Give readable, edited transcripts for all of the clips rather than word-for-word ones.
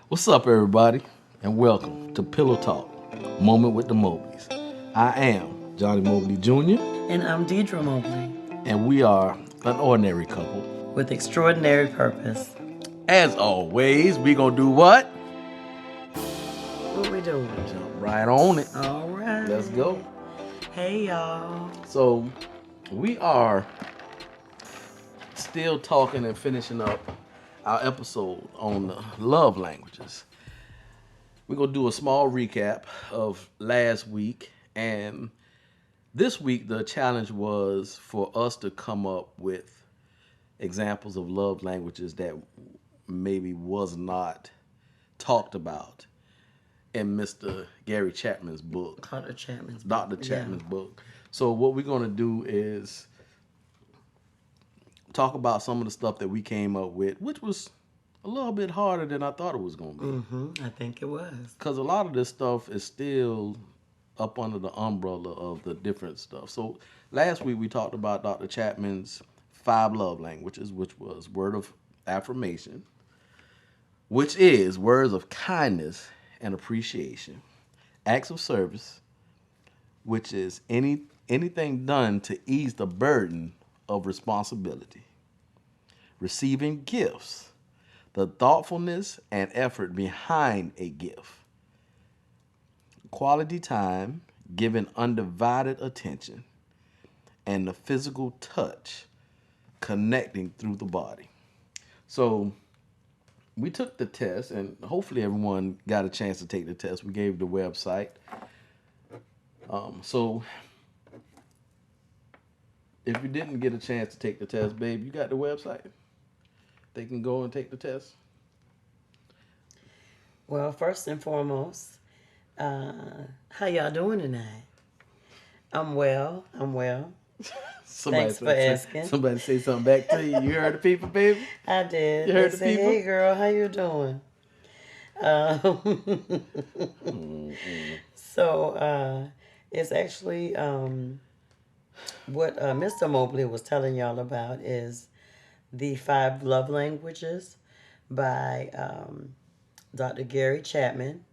What's up, everybody, and welcome to Pillow Talk, Moment with the Mobleys. I am Johnny Mobley Jr., And I'm Deirdra Mobley. and we are an ordinary couple. With extraordinary purpose. As always, we gonna do what? What we doing? Jump right on it. All right. Let's go. Hey, y'all. So, we are still talking and finishing up our episode on the love languages. We're going to do a small recap of last week. And this week, the challenge was for us to come up with examples of love languages that maybe was not talked about in Mr. Gary Chapman's book. Dr. Chapman's book. Dr. Chapman's book. So what we're going to do is talk about some of the stuff that we came up with, which was a little bit harder than I thought it was going to be. I think it was. Because a lot of this stuff is still up under the umbrella of the different stuff. So last week we talked about Dr. Chapman's 5 love languages, which was word of affirmation, which is words of kindness and appreciation, acts of service, which is anything done to ease the burden of responsibility, receiving gifts, the thoughtfulness and effort behind a gift, quality time, giving undivided attention, and the physical touch, connecting through the body. So we took the test, and hopefully everyone got a chance to take the test. We gave the website. So if you didn't get a chance to take the test, babe, you got the website? They can go and take the test? Well, first and foremost, how y'all doing tonight? I'm well. Thanks for asking. Somebody say something back to you. You heard the people, baby? I did. You heard They the say, people? hey, girl, how you doing? So, it's actually what Mr. Mobley was telling y'all about is the 5 love languages by Dr. Gary Chapman.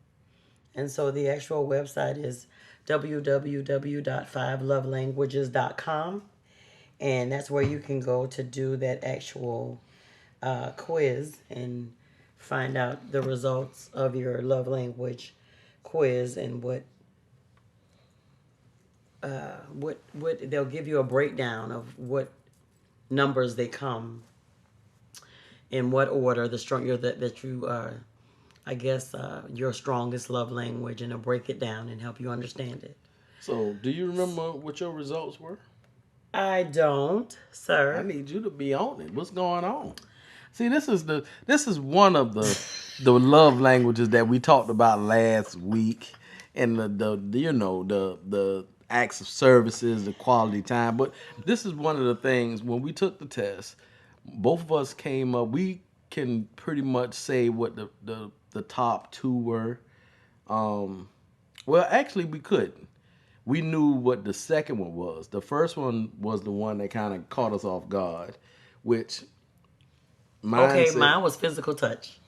And so the actual website is www.5lovelanguages.com. And that's where you can go to do that actual quiz and find out the results of your love language quiz and what they'll give you a breakdown of what numbers they come in, what order the stronger that you are, I guess, your strongest love language, and they'll break it down and help you understand it. So, do you remember what your results were? I don't, sir. I need you to be on it. What's going on? See, this is one of the love languages that we talked about last week, and the acts of services, the quality time. But this is one of the things when we took the test, both of us came up. We can pretty much say what the top 2 were. Well, actually, we couldn't. We knew what the second one was. The first one was the one that kind of caught us off guard, which mine was physical touch.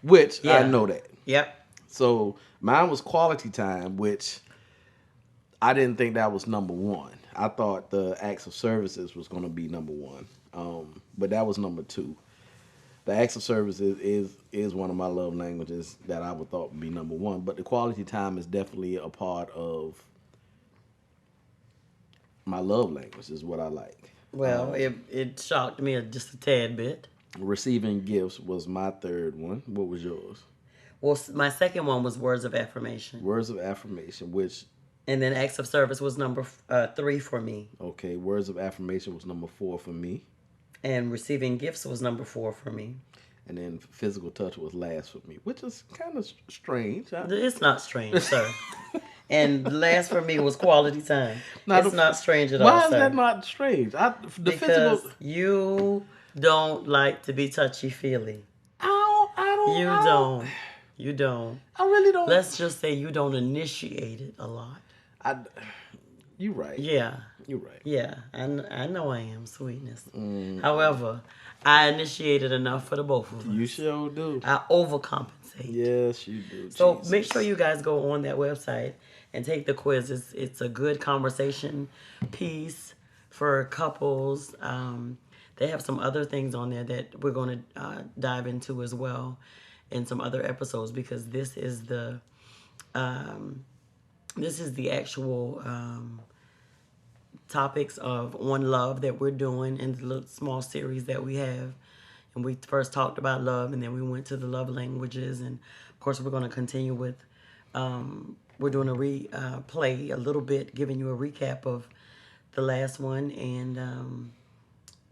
Which I know that. Yep. So mine was quality time, which I didn't think that was number 1. I thought the acts of services was going to be number 1, but that was number 2. The acts of services is one of my love languages that I would thought would be number 1, but the quality time is definitely a part of my love language, is what I like. Well, it shocked me just a tad bit. Receiving gifts was my 3rd one. What was yours? Well, my second one was words of affirmation. Words of affirmation, which... And then acts of service was number 3 for me. Okay, words of affirmation was number 4 for me. And receiving gifts was number 4 for me. And then physical touch was last for me, which is kind of strange. It's not strange, sir. And last for me was quality time. It's not strange at all, Why sir. is that not strange? Because you don't like to be touchy-feely. You don't. I really don't. Let's just say you don't initiate it a lot. You're right. Yeah. You're right. Yeah, I know I am, sweetness. However, I initiated enough for the both of us. You sure do. I overcompensate. compensate. Yes, you do. So Jesus. make sure you guys go on that website and take the quiz. It's a good conversation piece for couples. They have some other things on there that we're going to dive into as well in some other episodes, because um, this is the actual topics of on love that we're doing in the little small series that we have. And we first talked about love, and then we went to the love languages, and of course we're going to continue with. We're doing a replay a little bit, giving you a recap of the last one, and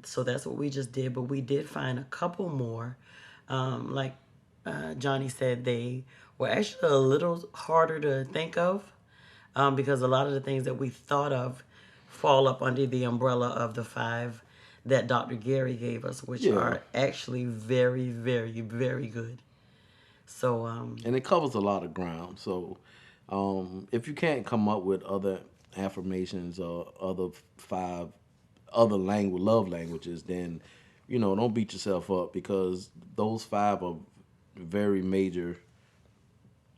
so that's what we just did. But we did find a couple more, like Johnny said, they were actually a little harder to think of, because a lot of the things that we thought of fall up under the umbrella of the 5 that Dr. Gary gave us, which are actually very, very, very good. So, and it covers a lot of ground. So, if you can't come up with other affirmations or other 5 other love languages, then don't beat yourself up, because those 5 are very major.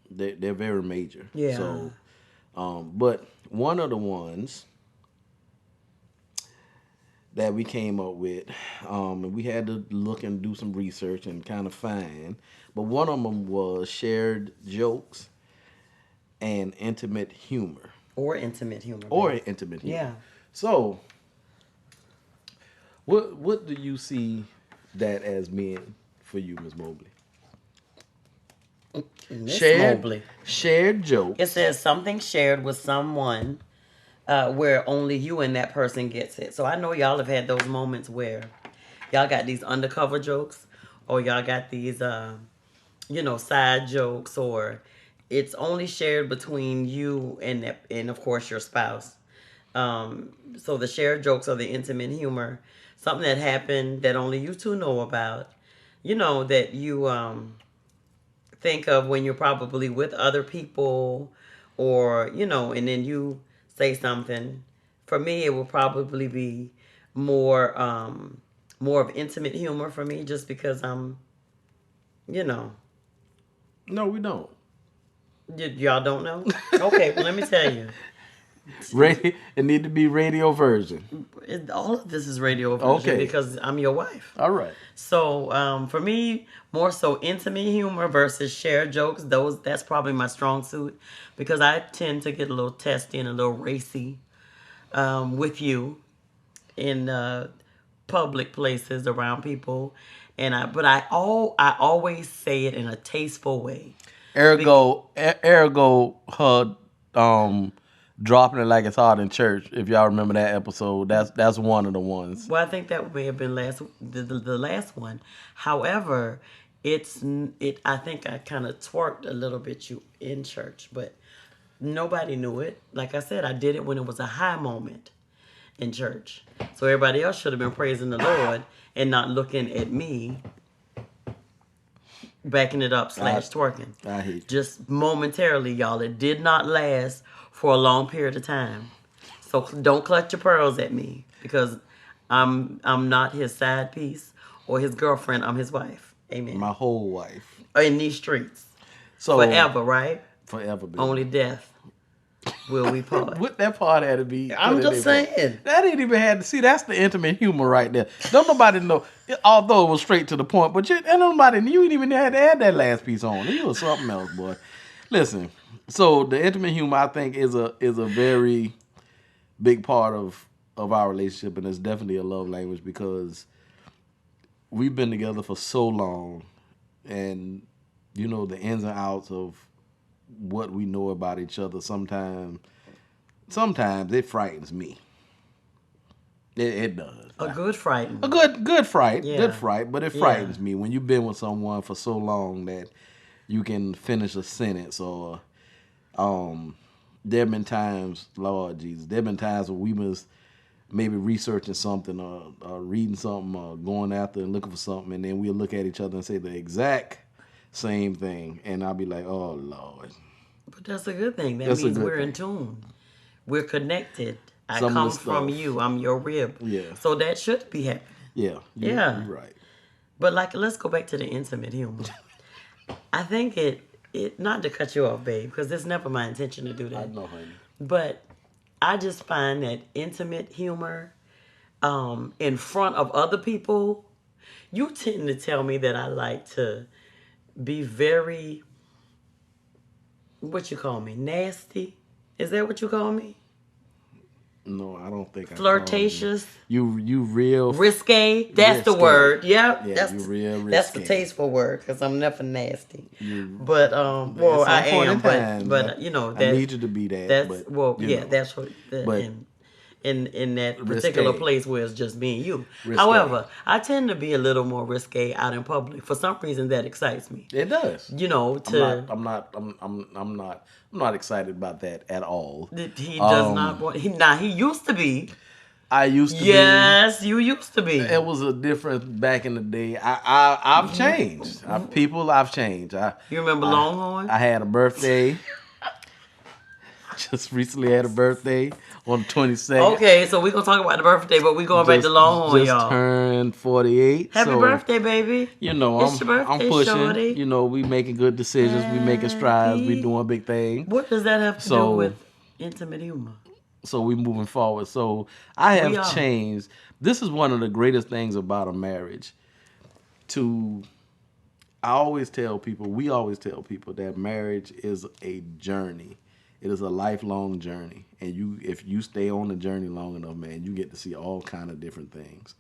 They're very major. yeah. So, but one of the ones that we came up with, and we had to look and do some research and kind of find, but one of them was shared jokes and intimate humor. Or intimate humor. Intimate humor. Yeah. So, what do you see that as being for you, Ms. Mobley? Mobley. Shared jokes. It says something shared with someone where only you and that person gets it. So I know y'all have had those moments where y'all got these undercover jokes, or y'all got these, side jokes, or it's only shared between you and of course your spouse. So the shared jokes are the intimate humor, something that happened that only you two know about. That you think of when you're probably with other people, or and then you say something. For me, it will probably be more of intimate humor for me, just because No, we don't. y'all don't know. Okay, well, let me tell you. It need to be radio version. All of this is radio version, Okay. because I'm your wife. All right. So for me, more so intimate humor versus shared jokes. That's probably my strong suit, because I tend to get a little testy and a little racy with you in public places around people, but I always say it in a tasteful way. Ergo, her dropping it like it's hot in church. If y'all remember that episode, that's one of the ones. Well, I think that may have been the last one. However, I think I kind of twerked a little bit in church, but nobody knew it. Like I said, I did it when it was a high moment in church. So everybody else should have been praising the Lord and not looking at me backing it up / twerking. I hate you. Just momentarily, y'all. It did not last for a long period of time. So don't clutch your pearls at me, because I'm not his side piece or his girlfriend. I'm his wife. Amen. My whole wife. In these streets. So Forever, right? Forever, baby. Only death will we part. What that part had to be. I'm just saying. That ain't even had to see. That's the intimate humor right there. Don't nobody know. Although it was straight to the point, but you ain't even had to add that last piece on. You was something else, boy. Listen. So the intimate humor, I think, is a very big part of our relationship, and it's definitely a love language, because we've been together for so long, and the ins and outs of what we know about each other. Sometimes it frightens me. It does. A good fright. A good fright. Yeah. Good fright, but it frightens me when you've been with someone for so long that you can finish a sentence, or there have been times, Lord Jesus, there have been times where we was maybe researching something, or reading something, or going after and looking for something, and then we'll look at each other and say the exact same thing, and I'll be like, oh Lord. But that's a good thing. That means we're in tune. We're connected. I come from you. I'm your rib. Yeah. So that should be happening. Yeah. Yeah. You're right. But let's go back to the intimate humor. I think it not to cut you off, babe, because it's never my intention to do I that. know, honey. But I just find that intimate humor in front of other people, you tend to tell me that I like to be very, what you call me, nasty? Is that what you call me? No, I don't think I called you. Flirtatious, You real risque. That's the risque. word. Yep, Yeah, you real that's the risque. tasteful word because I'm never nasty. You But at well, I some point in am. time, But you know I that need you to be that, that's but well, you yeah, know, that's what but in that particular risque, place where it's just me and you. risque. However, I tend to be a little more risque out in public. For some reason, that excites me. It does. You know, I'm not. to I'm not. I'm not excited about that at all. he does not want. He used to be. I used to be. Yes, you used to be. It was a different back in the day. I've changed. I've changed. You remember Longhorn? I had a birthday. Just recently had a birthday on the 22nd. Okay, so we're gonna talk about the birthday, but we going back to Longhorn, Just y'all. turned 48. Happy so, birthday, baby. You know, It's your I'm birthday, pushing. shorty. You know, we making good decisions. We making strides. We doing big things. What does that have to do with intimate humor? So we moving forward. So I We have are. changed. This is one of the greatest things about a marriage. We always tell people that marriage is a journey. It is a lifelong journey, and if you stay on the journey long enough, man, you get to see all kind of different things.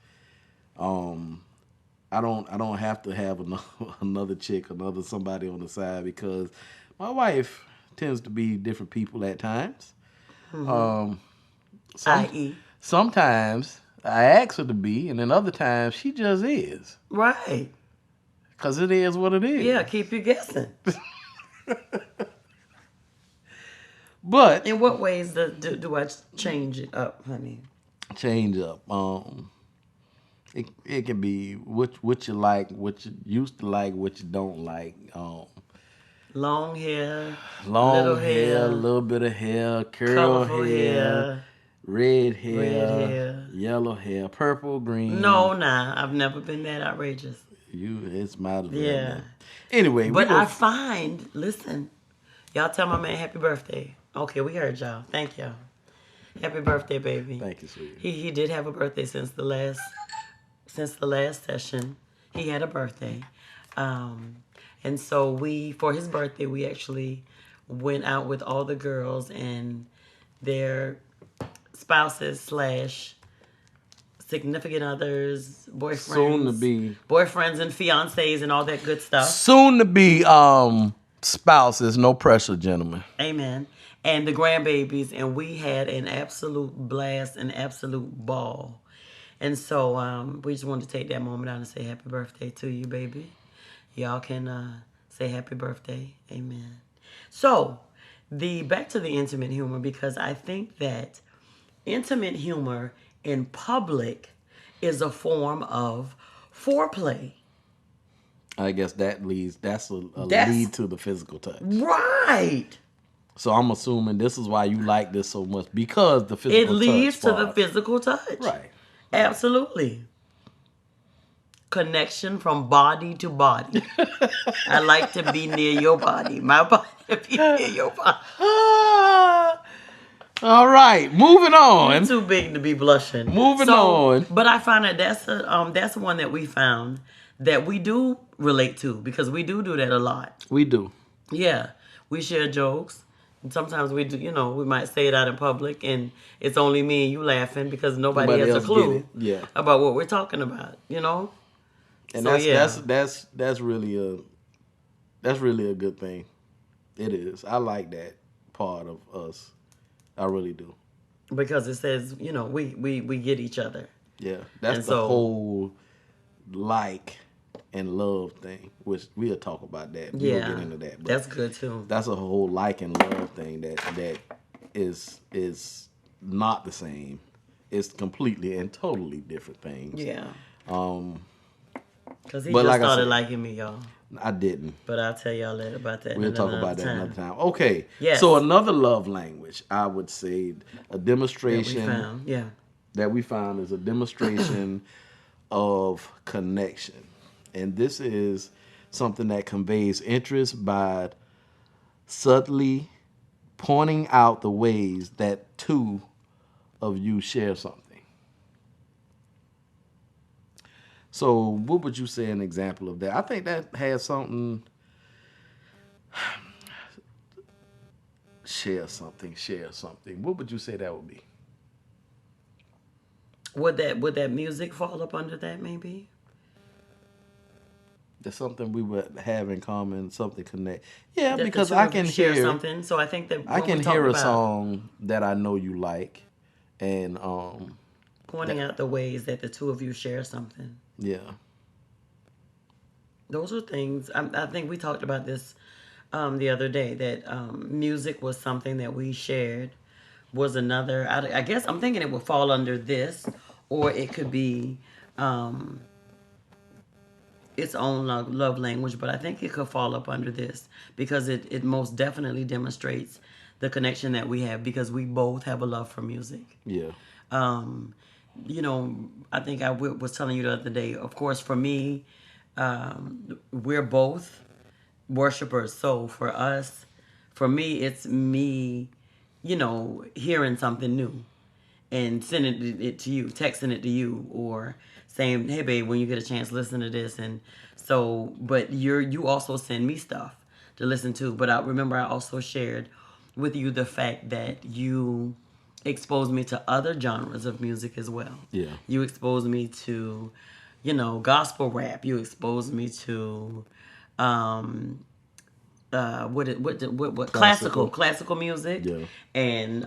I don't have to have another chick, another somebody on the side because my wife tends to be different people at times. Um, some I.e. sometimes I ask her to be, and then other times she just is. Right. Cause it is what it is. Yeah, keep you guessing. But In what ways do I change it up, honey? change up. It can be what you like, what you used to like, what you don't like. Long hair, Long little hair, a hair, little bit of hair, curl colorful hair, red hair, red hair. yellow hair, purple, green. No, nah, I've never been that outrageous. It's might as well. Yeah. Man. Anyway, But I find, listen, y'all tell my man happy birthday. Okay, we heard y'all. Thank y'all. Happy birthday, baby. Thank you, sweetie. He did have a birthday since the last session. He had a birthday. And so for his birthday, we actually went out with all the girls and their spouses / significant others, boyfriends, Soon to be boyfriends and fiancés and all that good stuff. Soon to be spouses. No pressure, gentlemen. Amen. And the grandbabies, and we had an absolute blast, an absolute ball. And so we just wanted to take that moment out and say happy birthday to you, baby. Y'all can say happy birthday. Amen. So, back to the intimate humor, because I think that intimate humor in public is a form of foreplay. I guess that's a lead to the physical touch. Right. So I'm assuming this is why you like this so much, because the physical touch. It leads to the physical touch. Right. Absolutely. Connection from body to body. I like to be near your body. My body to be near your body. All right, moving on. You're too big to be blushing. Moving on. But I find that that's one that we found that we do relate to, because we do that a lot. We do. Yeah, we share jokes. And sometimes we do, we might say it out in public, and it's only me and you laughing because nobody has a clue about what we're talking about. And so, that's really a good thing. It is. I like that part of us. I really do. Because it says, we get each other. Yeah, that's the whole like and love thing, which we'll talk about that. We'll get into that. But that's good too. That's a whole like and love thing that is not the same. It's completely and totally different things. Yeah. Because he started liking me, y'all. I didn't. But I'll tell y'all about that. We'll talk about that another time. Okay. Yes. So another love language, I would say, a demonstration that we found is a demonstration of connection. And this is something that conveys interest by subtly pointing out the ways that two of you share something. So, what would you say an example of that? I think that has something. Share something. Share something. What would you say that would be? Would that music fall up under that maybe? That's something we would have in common. Something connect. Yeah, That the because two I of you can share hear. something. So I think that I when we can hear talked a about song that I know you like, and pointing that, out the ways that the two of you share something. yeah, Those are things. I think we talked about this the other day that music was something that we shared. Was another. I guess I'm thinking it would fall under this, or it could be um, its own love language. But I think it could fall up under this because it most definitely demonstrates the connection that we have because we both have a love for music. yeah, Um, I think was telling you the other day. Of course, for me, we're both worshipers. So for me, it's me, hearing something new and sending it to you, texting it to you, or saying, "Hey, babe, when you get a chance, listen to this." And so, but you also send me stuff to listen to. But I remember I also shared with you the fact that you exposed me to other genres of music as well. yeah. You exposed me to, gospel rap. You exposed me to um what Classical. classical music, Yeah. and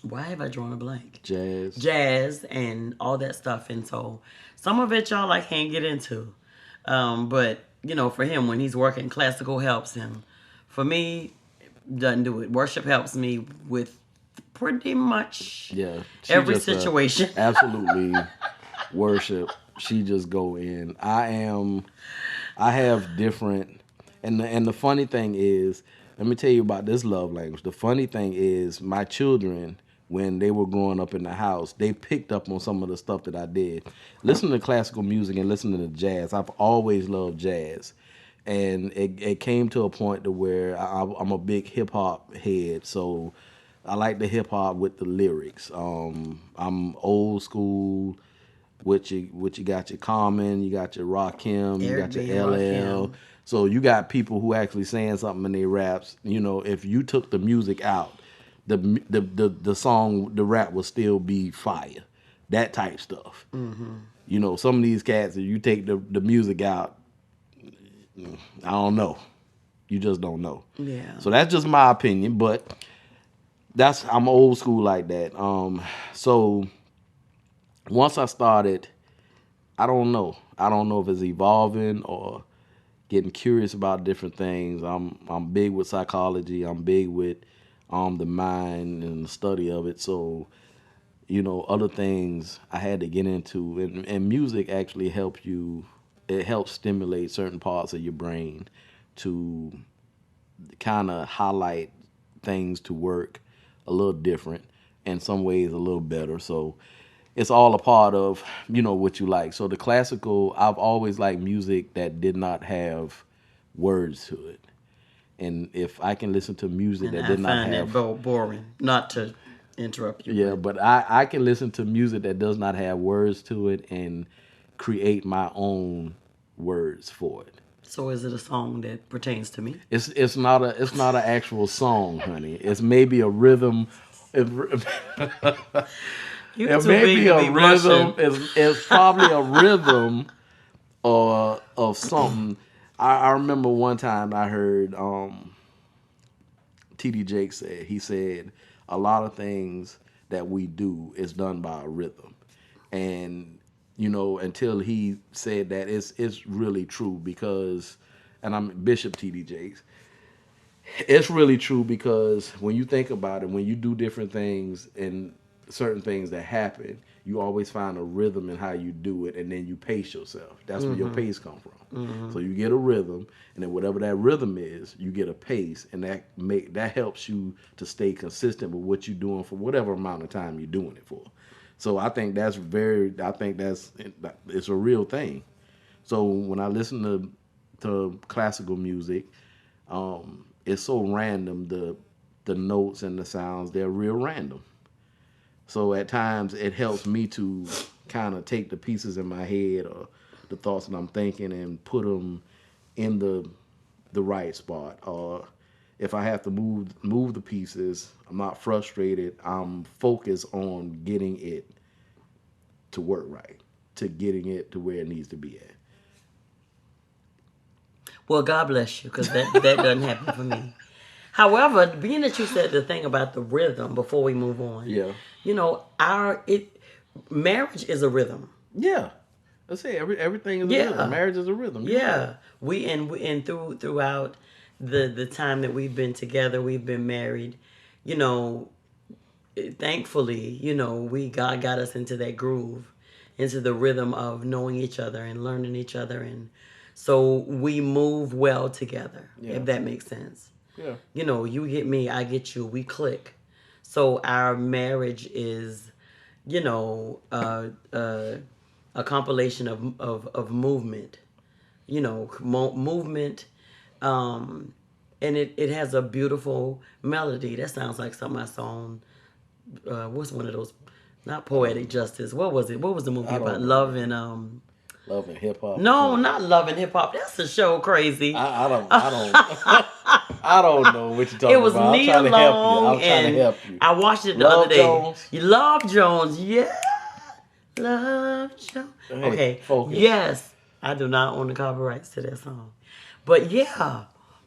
why have I drawn a blank? Jazz. Jazz and all that stuff. And so some of it y'all I can't get into, but for him when he's working, classical helps him. For me, doesn't do it. Worship helps me with pretty much Yeah. She every just situation. absolutely worship. She just go in. I have different, and the funny thing is, let me tell you about this love language. The funny thing is, my children, when they were growing up in the house, they picked up on some of the stuff that I did. Listening to classical music and listening to jazz, I've always loved jazz, and it came to a point to where I'm a big hip hop head, so I like the hip hop with the lyrics. I'm old school. What you got your Common, you got your Rakim, you Eric got B. your and LL. Rakim. So you got people who actually saying something in their raps. If you took the music out, the song, the rap would still be fire. That type stuff. Some of these cats, if you take the music out, I don't know. You just don't know. Yeah. So that's just my opinion, but I'm old school like that. So once I started, I don't know. I don't know if it's evolving or getting curious about different things. I'm big with psychology. I'm big with the mind and the study of it. So other things I had to get into, and music actually helps you. It helps stimulate certain parts of your brain to kind of highlight things to work a little different, in some ways a little better. So it's all a part of what you like. So the classical, I've always liked music that did not have words to it, and if I can listen to music And that I did not find that have, boring. Not to interrupt you, yeah, but I can listen to music that does not have words to it and create my own words for it. so is it a song that pertains to me? It's not an actual song, honey. It's maybe a rhythm. It, You it too may big be to a be rhythm. blushing. It's probably a rhythm or of something. I remember one time I heard TD Jake he said a lot of things that we do is done by a rhythm, and until he said that, it's really true because, and I'm Bishop TD Jakes. It's really true because when you think about it, when you do different things and certain things that happen, you always find a rhythm in how you do it, and then you pace yourself. That's where your pace come from. So you get a rhythm, and then whatever that rhythm is, you get a pace, and that helps you to stay consistent with what you're doing for whatever amount of time you're doing it for. So I think that's it's a real thing. So when I listen to classical music, it's so random. The notes and the sounds, they're real random. So at times it helps me to kind of take the pieces in my head or the thoughts that I'm thinking and put them in the right spot. Or if I have to move the pieces, I'm not frustrated. I'm focused on getting it to work right, to getting it to where it needs to be at. Well, God bless you, because that doesn't happen for me. However, being that you said the thing about the rhythm before we move on, Yeah. our marriage is a rhythm. Yeah. Let's say everything is a rhythm. Yeah. Marriage is a rhythm. You're Yeah, right. we throughout the time that we've been together, we've been married. You know, thankfully, we God got us into that groove, into the rhythm of knowing each other and learning each other, and so we move well together. Yeah. If that makes sense. Yeah. You get me, I get you, we click. So our marriage is, you know, uh, uh, a compilation of movement, movement, um, and it has a beautiful melody. That sounds like something I saw on, what's one of those, not Poetic Justice. What was it? What was the movie I don't about? know. Love and, Love and hip hop. no, not Love and Hip Hop. That's a show, crazy. I don't know what you're talking It was about. I'm Nia trying to help you. Long, I'm trying to and help you. I watched it the Love other day. Jones. You Love Jones, yeah. Love Jones. Hey, Okay, focus. yes. I do not own the copyrights to that song. But yeah,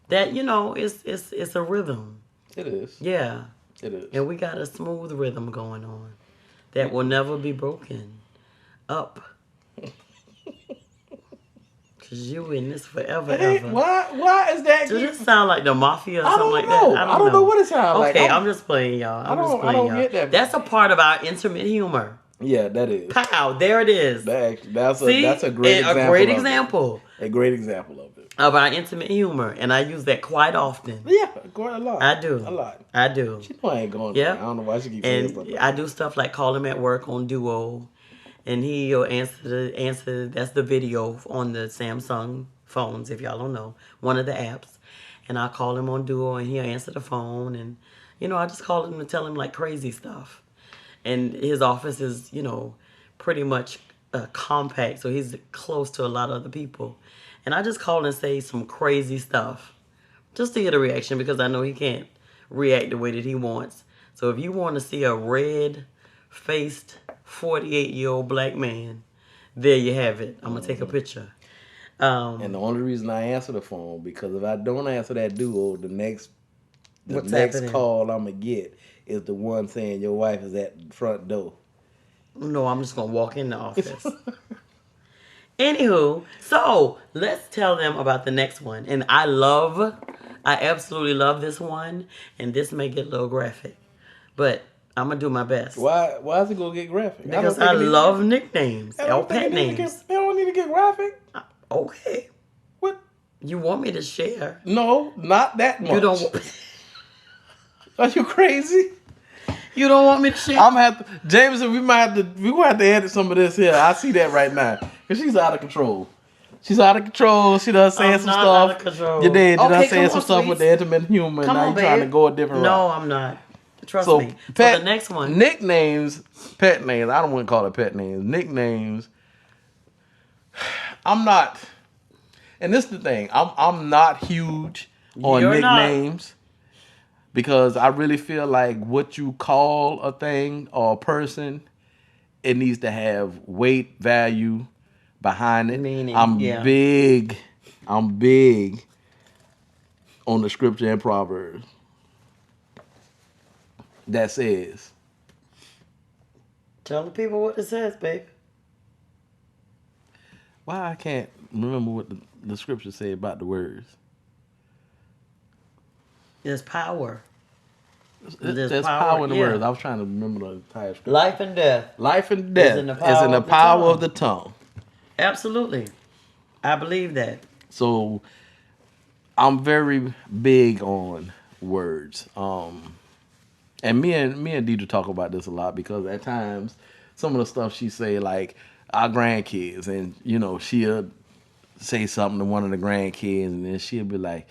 that, it's a rhythm. It is. Yeah. It is. And we got a smooth rhythm going on that will never be broken up. Cause you in this forever, Hey, ever. why is that? Does this sound like the mafia or I something don't like know. that? I don't know what it sounds like. Okay, I'm just playing, y'all. I'm just playing, I don't y'all. get that. That's a part of our intimate humor. Yeah, that is. Pow, there it is. That's See? a great example. A great of it. example A great example of it. of our intimate humor, and I use that quite often. Yeah, quite a lot. I do. A lot. I do. She know I ain't going. Yeah. I don't know why she keeps saying stuff. And Like I that. do stuff like call him at work on Duo, and he'll answer. That's the video on the Samsung phones, if y'all don't know, one of the apps. And I call him on Duo, and he'll answer the phone, and I just call him to tell him like crazy stuff. And his office is, pretty much compact, so he's close to a lot of other people. And I just call and say some crazy stuff, just to get a reaction, because I know he can't react the way that he wants. So if you want to see a red-faced 48-year-old black man, there you have it. I'm gonna take a picture. And the only reason I answer the phone, because if I don't answer that duo, the next What's next happening? call I'm gonna get is the one saying your wife is at the front door. No, I'm just gonna walk in the office. Anywho, so let's tell them about the next one. And I absolutely love this one. And this may get a little graphic, but I'm gonna do my best. Why is it gonna get graphic? Because I love nicknames or pet names. They don't need to get graphic. Okay. What? You want me to share? No, not that much. You don't. Are you crazy? You don't want me to share? I'm gonna have to, Jameson. We gonna have to edit some of this here. I see that right now because she's out of control. She's out of control. She done saying I'm some not stuff. out of control. You did. You Okay, done come saying on, some stuff with the sweets. intimate humor. Come Now on, you trying to babe. go a different route. No, I'm not. Trust So me. For the next one. Nicknames, pet names. I don't want to call it pet names. Nicknames. I'm not. And this is the thing. I'm not huge on You're not. nicknames. Because I really feel like what you call a thing or a person, it needs to have weight, value behind it. Meaning, I'm yeah. big on the scripture and Proverbs that says, Tell the people what it says, babe. why I can't remember what the scripture say about the words. There's power. There's power in the words. I was trying to remember the entire scripture. Life and death. Life and death is in the power of the tongue. Absolutely. I believe that. So I'm very big on words. And me and Deirdra talk about this a lot because at times some of the stuff she say, like our grandkids, and she'll say something to one of the grandkids, and then she'll be like,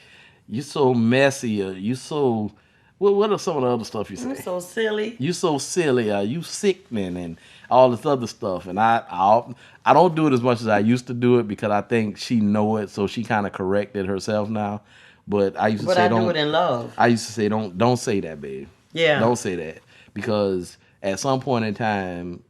"You so messy," or "You so." What are some of the other stuff you You're say? so silly. You so silly, or you sickening, and all this other stuff. And I don't do it as much as I used to do it because I think she know it, so she kind of corrected herself now. But I used to But say I do don't. it in love. I used to say don't say that, babe. Yeah. Don't say that because at some point in time,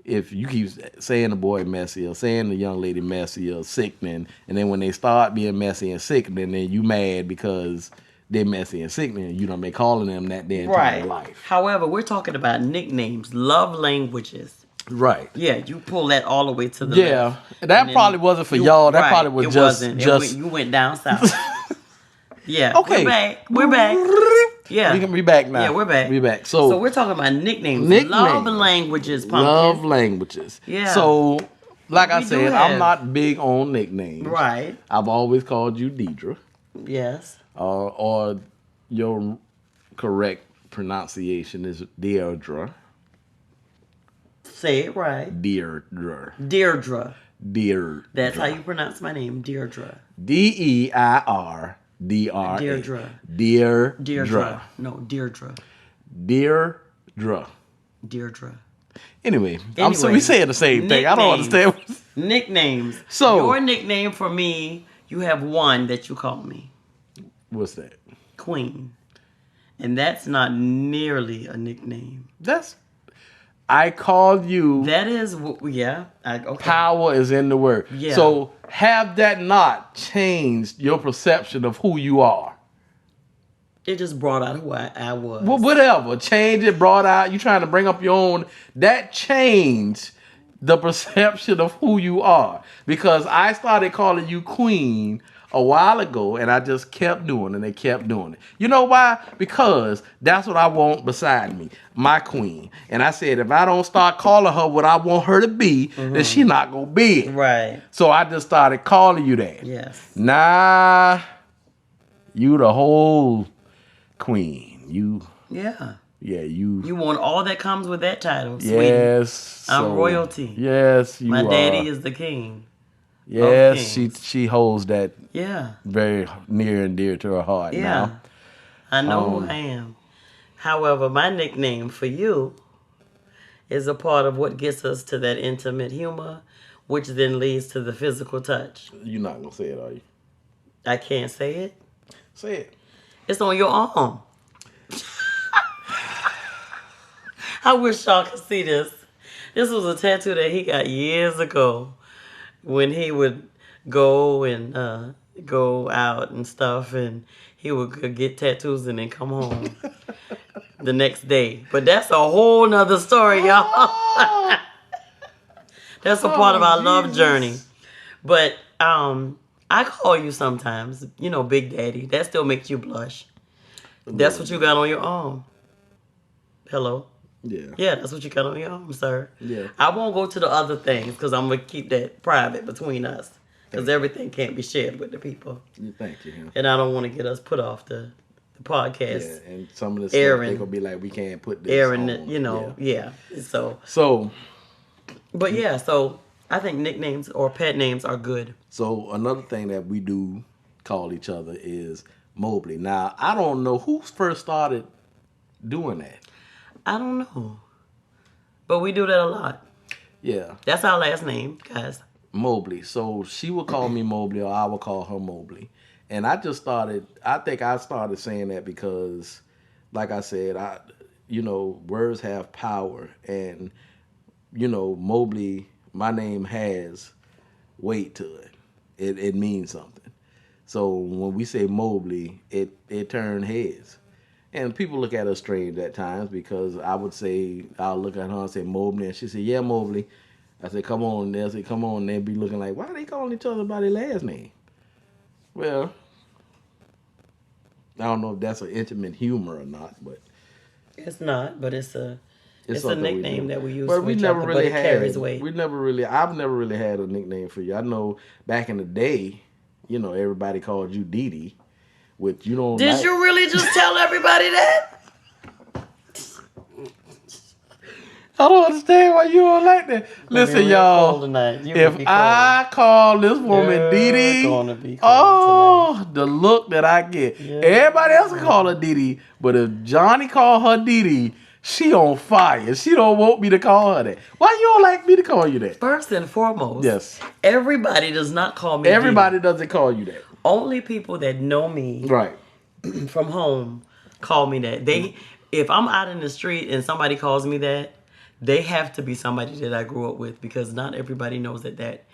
if you keep saying the boy messy or saying the young lady messy or sickening, and then when they start being messy and sickening, then you mad because they're messy and sickening. You done been calling them that their entire Right. life. However, we're talking about nicknames, love languages. Right. Yeah, you pull that all the way to the Yeah. left. That probably wasn't for y'all. That probably was it just wasn't. just You went down south. Yeah. okay. We're back. We're back. Yeah. We can be back now. Yeah, we're back. We back. So we're talking about nicknames. Love languages, Pumpkin. Love languages. Yeah. So, like I We do said, have- I'm not big on nicknames. Right. I've always called you Deirdra. Yes. Or your correct pronunciation is Deirdra. Say it right. Deirdra. Deirdra. Deirdra. That's how you pronounce my name, Deirdra. Deirdra. Deirdra. Deirdra. Deirdra. No, Deirdra. Deirdra. Deirdra. Anyway, Anyway, we saying the same thing. I don't nicknames. understand. Nicknames. So- your nickname for me, you have one that you call me, What's that? Queen, and that's not nearly a nickname. I called you. That is, yeah. Okay. Power is in the word. Yeah. So have that not changed your perception of who you are? It just brought out who I was. Well, whatever. Change it, brought out. You trying to bring up your own. That changed the perception of who you are. Because I started calling you Queen a while ago, and I just kept doing it, and they kept doing it. You know why? Because that's what I want beside me, my queen. And I said, if I don't start calling her what I want her to be, then she not going to be it. Right. So I just started calling you that. Yes. Nah, you the whole queen. Yeah. You want all that comes with that title, sweetie. yes. I'm royalty. Yes, you My are. daddy is the king. Yes, kings. she holds that Yeah. very near and dear to her heart Yeah. now. I know who I am. However, my nickname for you is a part of what gets us to that intimate humor, which then leads to the physical touch. You're not going to say it, are you? I can't say it. Say it. It's on your arm. I wish y'all could see this. This was a tattoo that he got years ago when he would go and go out and stuff, and he would get tattoos and then come home the next day. But that's a whole nother story, y'all. That's a part of our love journey. But I call you sometimes, Big Daddy. That still makes you blush. That's what you got on your arm. Hello? Yeah. Yeah, that's what you got on your arm, sir. Yeah. I won't go to the other things because I'm going to keep that private between us. Because everything can't be shared with the people. Thank you. And I don't want to get us put off the podcast. Yeah, and some of the stuff Aaron. they're going to be like, we can't put this Aaron, on. yeah. So, But yeah, so I think nicknames or pet names are good. So another thing that we do call each other is Mobley. Now, I don't know who first started doing that. I don't know. But we do that a lot. Yeah. That's our last name, guys. Mobley. So she would call me Mobley, or I would call her Mobley. And I think I started saying that because, like I said, words have power. And, Mobley, my name has weight to it. It means something. So when we say Mobley, it turned heads. And people look at us strange at times because I'll look at her and say Mobley, and she say, yeah, Mobley. I say, come on. They'll say, come on. And they'll be looking like, why are they calling each other by their last name? Well, I don't know if that's an intimate humor or not, but It's not, but it's a something nickname that we use but for each other, but it carries weight. I've never really had a nickname for you. I know back in the day, everybody called you Dee Dee, which you don't Did you really just tell everybody that? I don't understand why you don't like that. Listen, Cold y'all. tonight. You If gonna be I call this woman You're Dee gonna be Dee, cold oh, the look that I get. Yeah. Everybody else can call her Dee Dee, but if Johnny call her Dee Dee, she on fire. She don't want me to call her that. Why you don't like me to call you that? First and foremost, Yes. everybody does not call me Everybody Dee. doesn't call you that. Only people that know me Right. from home call me that. If I'm out in the street and somebody calls me that, they have to be somebody that I grew up with, because not everybody knows that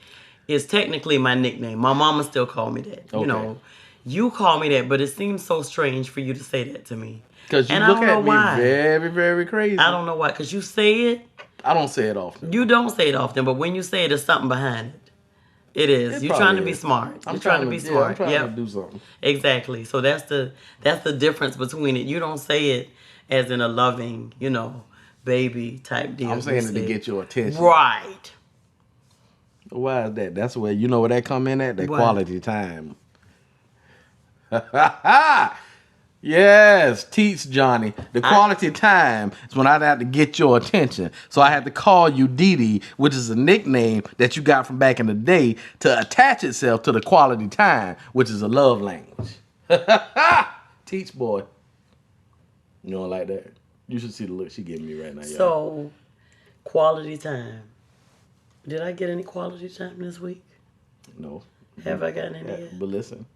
is technically my nickname. My mama still call me that. Okay. You know, you call me that, but it seems so strange for you to say that to me. Because you And look I don't know at me why. very, very crazy. I don't know why, because you say it. I don't say it often. You don't say it often, but when you say it, there's something behind it. It is. It You're trying to probably be is. smart. I'm You're trying to be smart. I'm trying Yep. to do something. Exactly. So that's the difference between it. You don't say it as in a loving, baby type deal. I'm saying it to get your attention. Right. Why is that? That's where, you know where that come in at? That What? quality time. Yes, teach Johnny. The quality time is when I have to get your attention. So I had to call you Dee Dee, which is a nickname that you got from back in the day to attach itself to the quality time, which is a love language. Teach boy. You don't like that? You should see the look she giving me right now, y'all. So, quality time. Did I get any quality time this week? No. Have I gotten any Yeah, yet? but listen,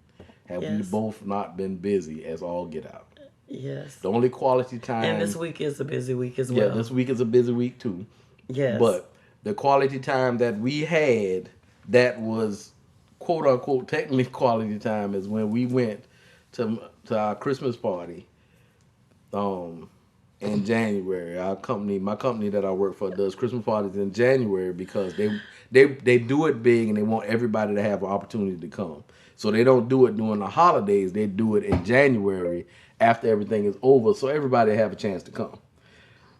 have we Yes. both not been busy as all get out? Yes. The only quality time. And this week is a busy week as well. Yeah, this week is a busy week too. Yes. But the quality time that we had that was quote unquote technically quality time is when we went to our Christmas party in January. My company that I work for does Christmas parties in January because they do it big and they want everybody to have an opportunity to come. So they don't do it during the holidays. They do it in January after everything is over, so everybody have a chance to come.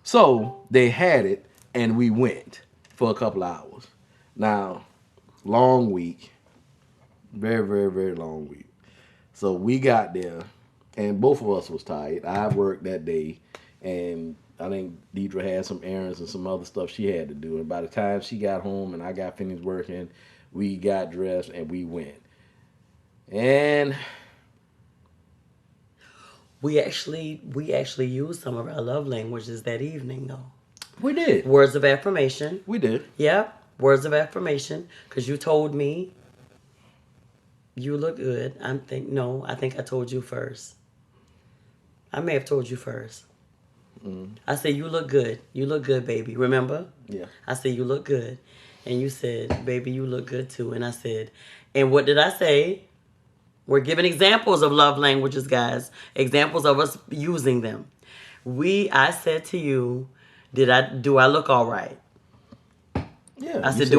So they had it, and we went for a couple hours. Now, long week, very, very, very long week. So we got there, and both of us was tired. I worked that day, and I think Deirdra had some errands and some other stuff she had to do. And by the time she got home and I got finished working, we got dressed and we went. And we actually used some of our love languages that evening, though. we did. Words of affirmation. We did. Yep. Words of affirmation. Because you told me you look good. I think I told you first. I may have told you first. I said, you look good. You look good, baby. Remember? Yeah. I said, you look good. And you said, baby, you look good too. And I said, and what did I say? We're giving examples of love languages, guys. Examples of us using them. I said to you, do I look all right? Yeah. I You said, did I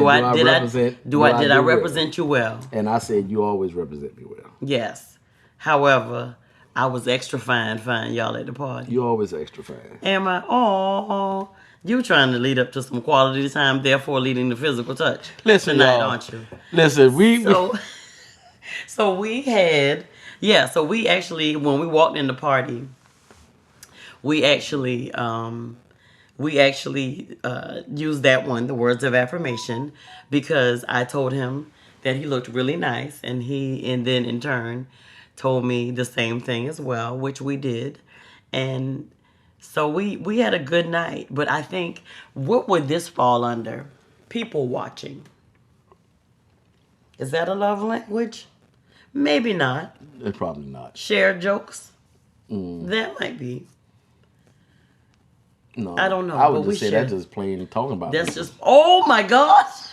well? represent you well? And I said, you always represent me well. Yes. However, I was extra fine, y'all at the party. You always extra fine. Am I? Oh, you trying to lead up to some quality time, therefore leading to physical touch. Listen, tonight, y'all. aren't you? Listen, So we had, so we actually, when we walked in the party, we actually used that one, the words of affirmation, because I told him that he looked really nice, and then in turn told me the same thing as well, which we did. And so we had a good night. But I think, what would this fall under? People watching. Is that a love language? Maybe not. It's probably not. Shared jokes? That might be. No. I don't know, I would but just say that's just plain talking about That's people. just, oh my gosh.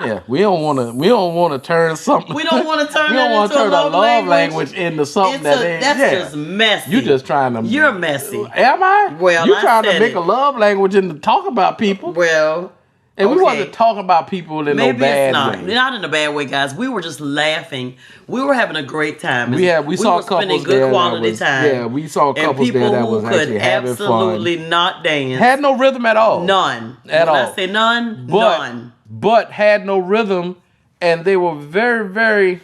Yeah, we don't want to turn something. We don't want to turn we that don't want into to turn a love language into something That's just messy. You just trying to. You're messy. Am I? Well, you I trying to said make it. a love language and to talk about people. Well, And we okay. wasn't talking about people in Maybe no bad it's not. way. Not in a bad way, guys. We were just laughing. We were having a great time. We saw were couples spending there good quality that was, time. yeah, we saw couples there that was actually having fun. Absolutely not dance. Had no rhythm at all. None. At when all. I say none, none. But had no rhythm, and they were very, very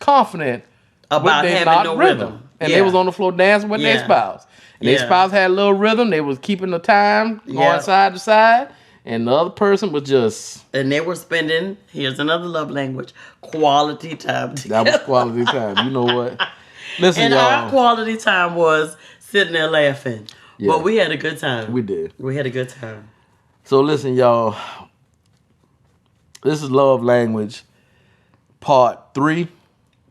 confident About they having not no rhythm. And they was on the floor dancing with their Yeah. spouse. And their Yeah. spouse had a little rhythm. They was keeping the time going Yeah. side to side. And the other person was just... And they were spending, here's another love language, quality time together. That was quality time. You know what? Listen, And y'all. our quality time was sitting there laughing. Yeah. But we had a good time. We did. We had a good time. So listen, y'all. This is Love Language Part 3.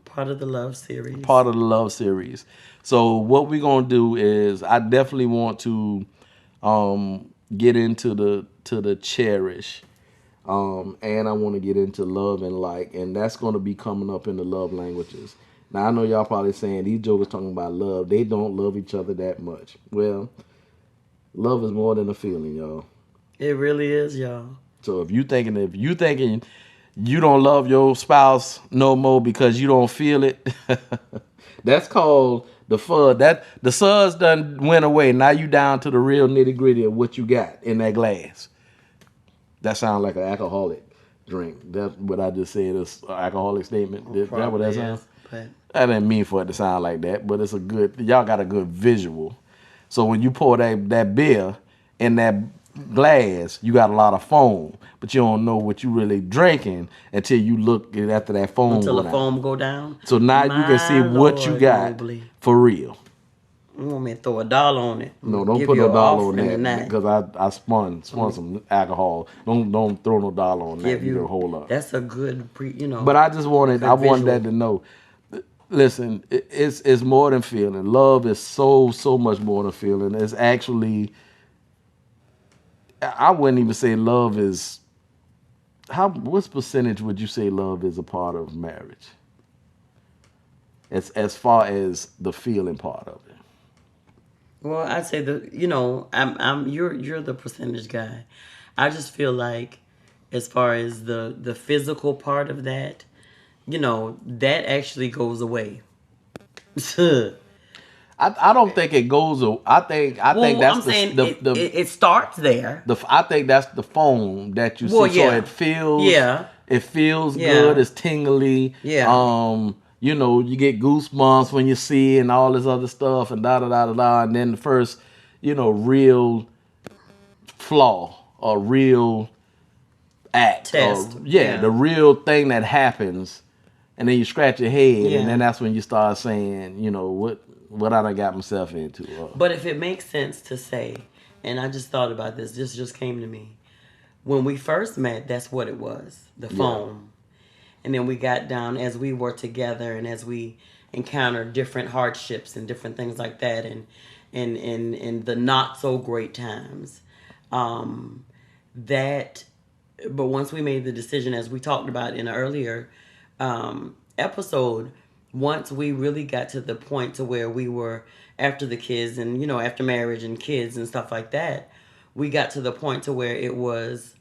Part of the love series. Part of the love series. So what we're gonna do is, I definitely want to get into the cherish, and I want to get into love and like, and that's gonna be coming up in the love languages. Now I know y'all probably saying these jokers talking about love. They don't love each other that much. Well, love is more than a feeling, y'all. It really is, y'all. So if you thinking you don't love your spouse no more because you don't feel it, that's called the FUD. That the suds done went away. Now you down to the real nitty gritty of what you got in that glass. That sounds like an alcoholic drink. That's what I just said. Is an alcoholic statement. Is that what that sounds? But I didn't mean for it to sound like that, but it's a good. Y'all got a good visual. So when you pour that beer in that glass, you got a lot of foam, but you don't know what you really drinking until you look after that foam. Until the foam go down. So now you can see what you got for real. You want me to throw $1 on it? No, don't put no dollar on that because I spun some alcohol. Don't throw no dollar on that. You can hold up. That's a good But I just wanted that to know. Listen, it's more than feeling. Love is so much more than feeling. It's actually, I wouldn't even say love is, what percentage would you say love is a part of marriage? As far as the feeling part of it. Well, I'd say you're the percentage guy. I just feel like as far as the physical part of that, that actually goes away. I don't think it goes. I think that's it starts there. I think that's the foam that you see. Yeah. So it feels. Yeah. It feels good. It's tingly. Yeah. You get goosebumps when you see it and all this other stuff and da da da da da. And then the first, real flaw or real act. Test. The real thing that happens. And then you scratch your head, Yeah. and then that's when you start saying, what I done got myself into. But if it makes sense to say, and I just thought about this just came to me. When we first met, that's what it was, the foam. And then we got down as we were together and as we encountered different hardships and different things like that and the not so great times. But once we made the decision, as we talked about in an earlier episode, once we really got to the point to where we were after the kids and after marriage and kids and stuff like that, we got to the point to where it was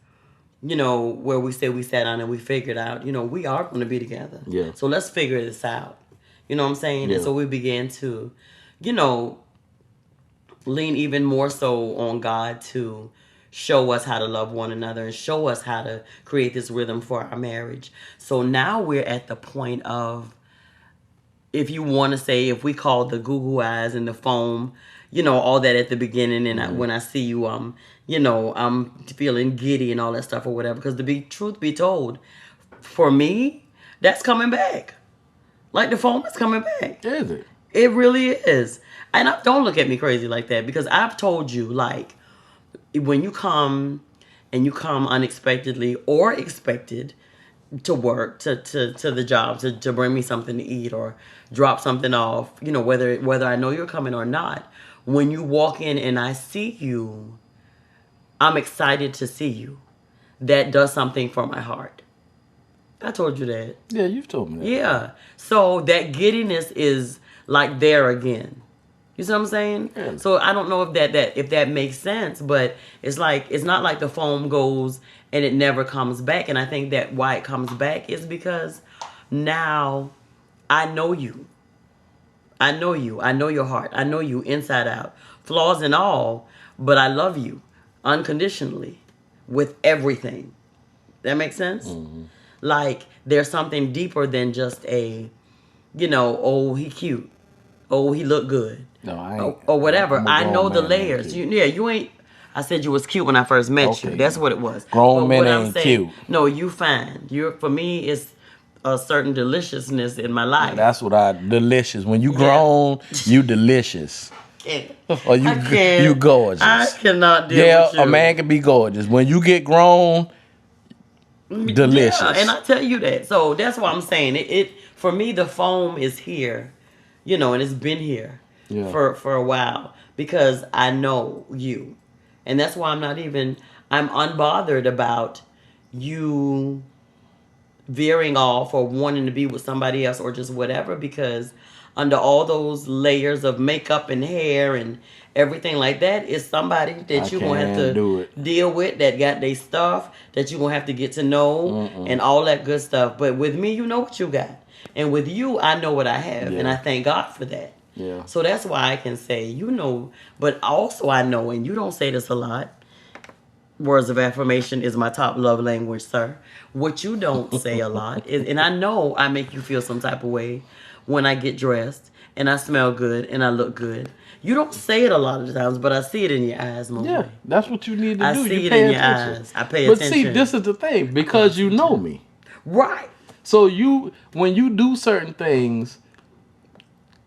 where we said we sat down and we figured out we are going to be together, so let's figure this out, you know what I'm saying? And so we began to lean even more so on God to show us how to love one another and show us how to create this rhythm for our marriage. So now we're at the point of, if you want to say, if we call the goo eyes and the foam, all that at the beginning, and when I see you, I'm feeling giddy and all that stuff or whatever. Because truth be told, for me, that's coming back. Like the foam is coming back. Is it? It really is. And don't look at me crazy like that, because I've told you, like, when you come unexpectedly or expected to work, to the job, to bring me something to eat or drop something off, whether I know you're coming or not, when you walk in and I see you, I'm excited to see you. That does something for my heart. I told you that. Yeah, you've told me that. Yeah. So that giddiness is like there again. You see what I'm saying? Yeah. So I don't know if that makes sense, but it's not like the foam goes and it never comes back. And I think that why it comes back is because now I know you. I know you. I know your heart. I know you inside out. Flaws and all, but I love you unconditionally with everything. That makes sense? Mm-hmm. Like there's something deeper than just a oh, he cute. Oh, he look good. No, I ain't. Or whatever. I'm a I grown know the man, ain't layers. cute. You ain't. I said you was cute when I first met you. Okay. That's what it was. Grown But men what I'm ain't saying, cute. no, you fine. For me, it's a certain deliciousness in my life. That's what delicious. When you Yeah. grown, you delicious. Or I can't. you gorgeous. I cannot deal Yeah, with you. a man can be gorgeous. When you get grown, delicious. Yeah, and I tell you that. So that's why I'm saying it for me, the foam is here, and it's been here Yeah. for a while because I know you. And that's why I'm unbothered about you veering off or wanting to be with somebody else or just whatever, because under all those layers of makeup and hair and everything like that is somebody that you're going to have to deal with, that got their stuff, that you're going to have to get to know and all that good stuff. But with me, you know what you got. And with you, I know what I have. Yeah. And I thank God for that. Yeah. So that's why I can say, but also I know, and you don't say this a lot, words of affirmation is my top love language, sir. What you don't say a lot is, and I know I make you feel some type of way when I get dressed and I smell good and I look good. You don't say it a lot of times, but I see it in your eyes, Mobley. Yeah, that's what you need to do. I see you it pay in attention. your eyes. I pay But attention. see, this is the thing, because you know me. Right. So when you do certain things,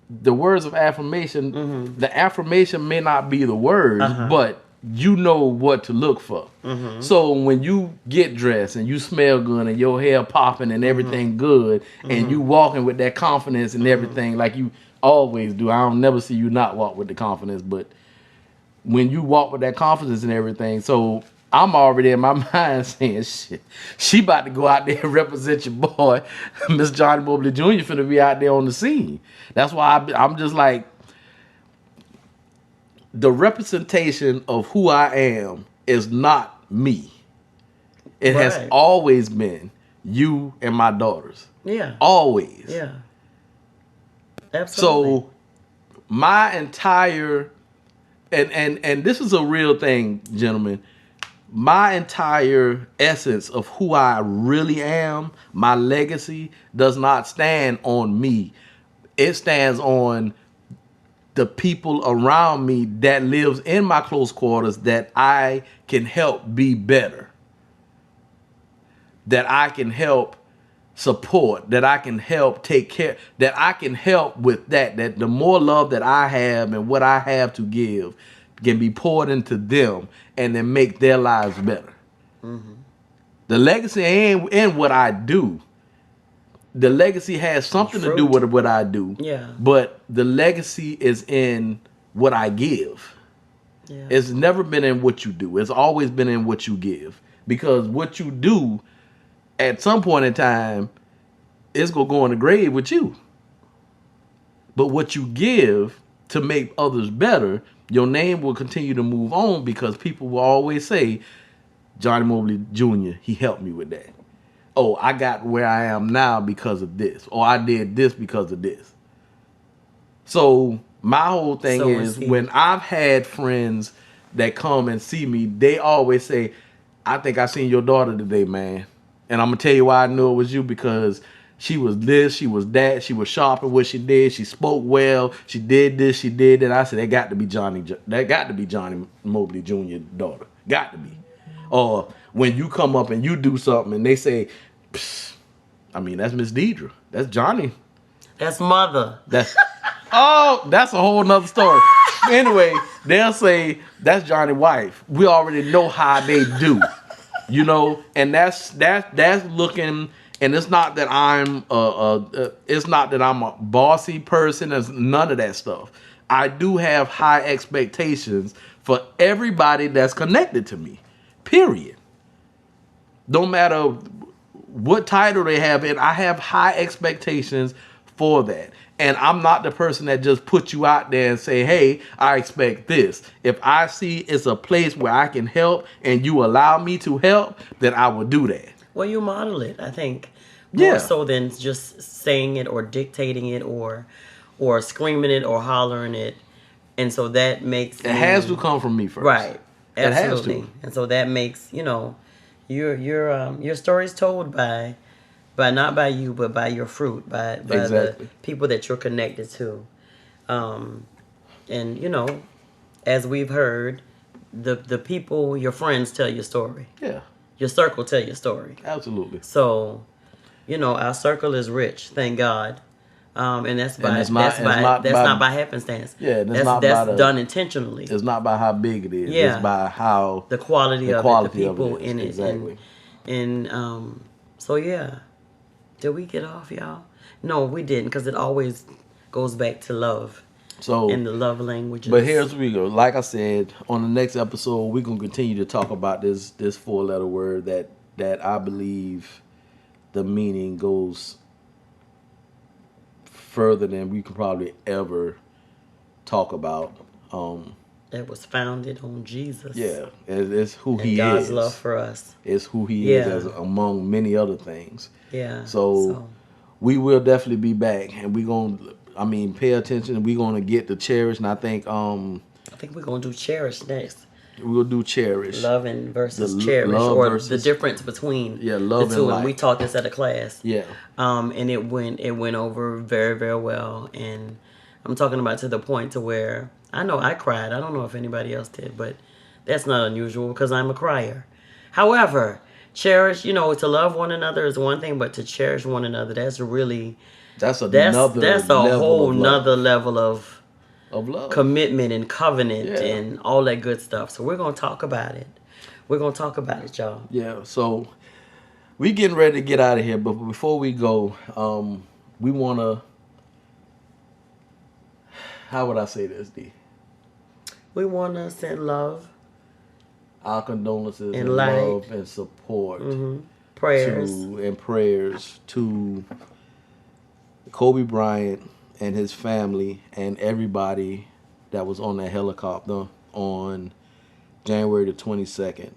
the words of affirmation, the affirmation may not be the words, but you know what to look for. So when you get dressed and you smell good and your hair popping and everything good, and you walking with that confidence and everything like you always do. I don't never see you not walk with the confidence, but when you walk with that confidence and everything, so I'm already in my mind saying, shit, she about to go out there and represent your boy, Miss Johnny Mobley Jr. finna be out there on the scene. That's why I'm just like, the representation of who I am is not me. It has always been you and my daughters. Yeah. Always. Yeah. Absolutely. So my entire, and this is a real thing, gentlemen, my entire essence of who I really am, my legacy, does not stand on me. It stands on the people around me that lives in my close quarters that I can help be better, that I can help support, that I can help take care, that I can help with that the more love that I have and what I have to give can be poured into them and then make their lives better. The legacy ain't in what I do. The legacy has something to do with what I do. Yeah. But the legacy is in what I give. Yeah. It's never been in what you do. It's always been in what you give. Because what you do at some point in time, it's going to go in the grave with you. But what you give to make others better, your name will continue to move on, because people will always say, Johnny Mobley Jr., he helped me with that. Oh, I got where I am now because of this. Or I did this because of this. So my whole thing is, when I've had friends that come and see me, they always say, I think I seen your daughter today, man. And I'm going to tell you why I knew it was you, because she was this, she was that, she was sharp in what she did, she spoke well, she did this, she did that. I said, that got to be Johnny Mobley Jr. daughter. Got to be. Or when you come up and you do something and they say, that's Miss Deirdra. That's Johnny. That's mother. That's a whole nother story. Anyway, they'll say, that's Johnny's wife. We already know how they do. And that's looking, and it's not that I'm a bossy person. There's none of that stuff. I do have high expectations for everybody that's connected to me. Period. No matter what title they have, and I have high expectations for that. And I'm not the person that just puts you out there and say, hey, I expect this. If I see it's a place where I can help and you allow me to help, then I will do that. Well, you model it, I think, more so than just saying it or dictating it or screaming it or hollering it. And so that makes it has to come from me first. Right. Absolutely. It has to. And so that makes, your story's told by not by you, but by your fruit, by the Exactly. people that you're connected to. And as we've heard, the people, your friends, tell your story. Yeah, Your circle tell your story. absolutely. So, our circle is rich, thank God. And that's And by it's not not by happenstance. Yeah, and it's that's not that's by done intentionally. it's not by how big it is. Yeah. It's by how The quality the of quality it, the of people it is. in it, Exactly. and so yeah. Did we get off, y'all? No, we didn't, because it always goes back to love So, and the love languages. but here's where we go. Like I said, on the next episode, we're gonna continue to talk about this 4-letter word that I believe the meaning goes further than we can probably ever talk about. That was founded on Jesus. Yeah, it's who and he God's is. love for us. It's who he is, Yeah. as among many other things. Yeah. So we will definitely be back, and we're gonna. I mean, pay attention. We're gonna get to cherish, and I think we're gonna do cherish next. we'll do cherish. Loving versus The cherish, love or versus- the difference between love the two. and And life. we taught this at a class. Yeah. And it went over very, very well. And I'm talking about to the point to where I know I cried. I don't know if anybody else did, but that's not unusual because I'm a crier. However, cherish, to love one another is one thing, but to cherish one another, that's really That's a whole nother level of love. commitment and covenant Yeah. and all that good stuff. So we're gonna talk about it. We're gonna talk about it, y'all. Yeah. So we getting ready to get out of here, but before we go, we wanna. How would I say this, D? We wanna send love, Our condolences And and light. love and support prayers. prayers to Kobe Bryant and his family and everybody that was on that helicopter on January the 22nd,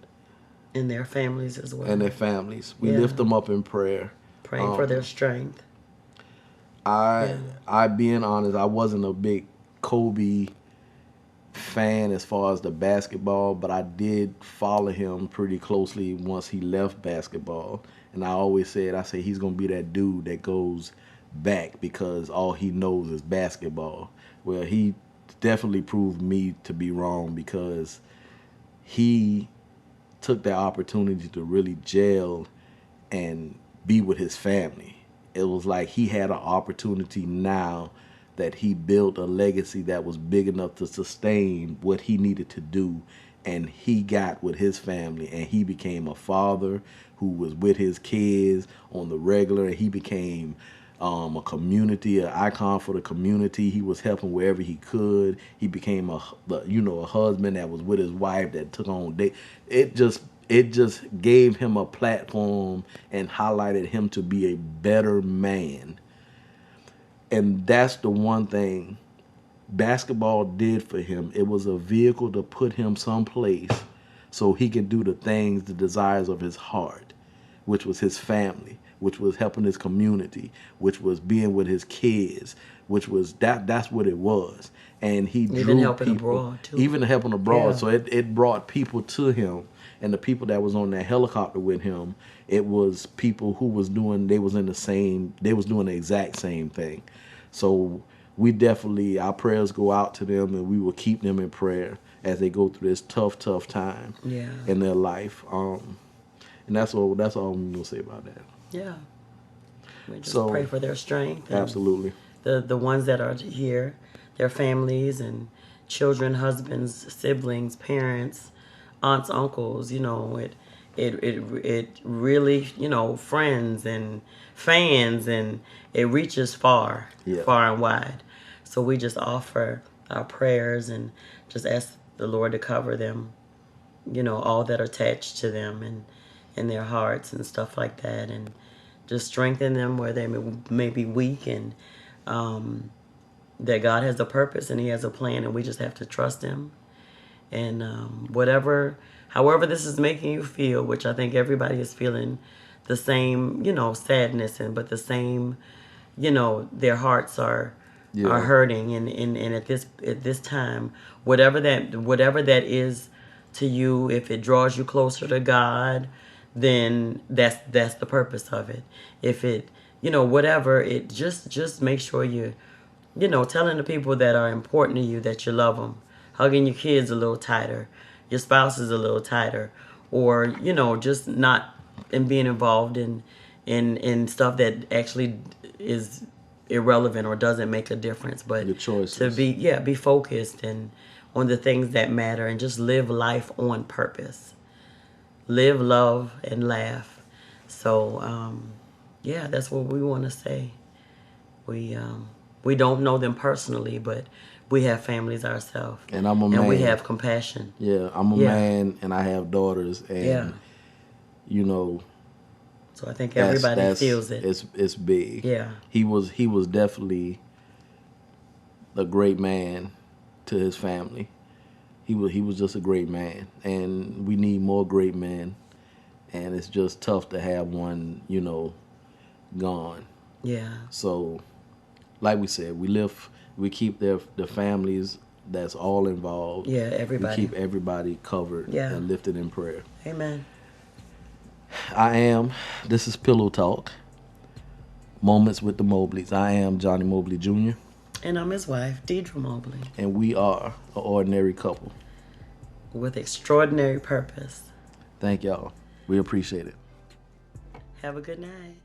And their families as well. and their families. We Yeah. lift them up in prayer. Praying for their strength. I being honest, I wasn't a big Kobe fan as far as the basketball, but I did follow him pretty closely once he left basketball. And I always said, he's gonna be that dude that goes back because all he knows is basketball. Well, he definitely proved me to be wrong because he took that opportunity to really gel and be with his family. It was like he had an opportunity now that he built a legacy that was big enough to sustain what he needed to do, and he got with his family, and he became a father who was with his kids on the regular, and he became a community, an icon for the community. He was helping wherever he could. He became a husband that was with his wife that took on date. It just gave him a platform and highlighted him to be a better man. And that's the one thing basketball did for him. It was a vehicle to put him someplace so he could do the things, the desires of his heart, which was his family, which was helping his community, which was being with his kids, which was that's what it was. And he Even drew helping people, abroad, too. even helping abroad. Yeah. So it brought people to him, and the people that was on that helicopter with him, it was people who was doing the exact same thing. So we definitely, our prayers go out to them, and we will keep them in prayer as they go through this tough time in their life. And that's all I'm gonna say about that. Yeah. We just So, pray for their strength. And Absolutely. The ones that are here, their families and children, husbands, siblings, parents, aunts, uncles, it really, friends and fans, and it reaches far and wide. So we just offer our prayers and just ask the Lord to cover them, all that are attached to them and in their hearts and stuff like that, and just strengthen them where they may be weak, and that God has a purpose and he has a plan, and we just have to trust him. And however this is making you feel, which I think everybody is feeling the same, sadness, but the same, their hearts are hurting, and at this time, whatever that is to you, if it draws you closer to God, then that's the purpose of it. If it, whatever, it just make sure you, telling the people that are important to you that you love them, hugging your kids a little tighter, your spouse is a little tighter, or just not and being involved in stuff that actually is irrelevant or doesn't make a difference. But Your choices. to be focused and on the things that matter, and just live life on purpose. Live, love, and laugh. So that's what we want to say. We don't know them personally, but we have families ourselves, And I'm a man. And we have compassion. Yeah, I'm a man, and I have daughters, and So I think everybody feels it. It's big. Yeah. He was definitely a great man to his family. He was just a great man, and we need more great men. And it's just tough to have one, gone. Yeah. So, like we said, we keep the families that's all involved. Yeah, everybody. We keep everybody covered and lifted in prayer. Amen. This is Pillow Talk, Moments with the Mobleys. I am Johnnie Mobley Jr. And I'm his wife, Deirdra Mobley. And we are an ordinary couple. With extraordinary purpose. Thank y'all. We appreciate it. Have a good night.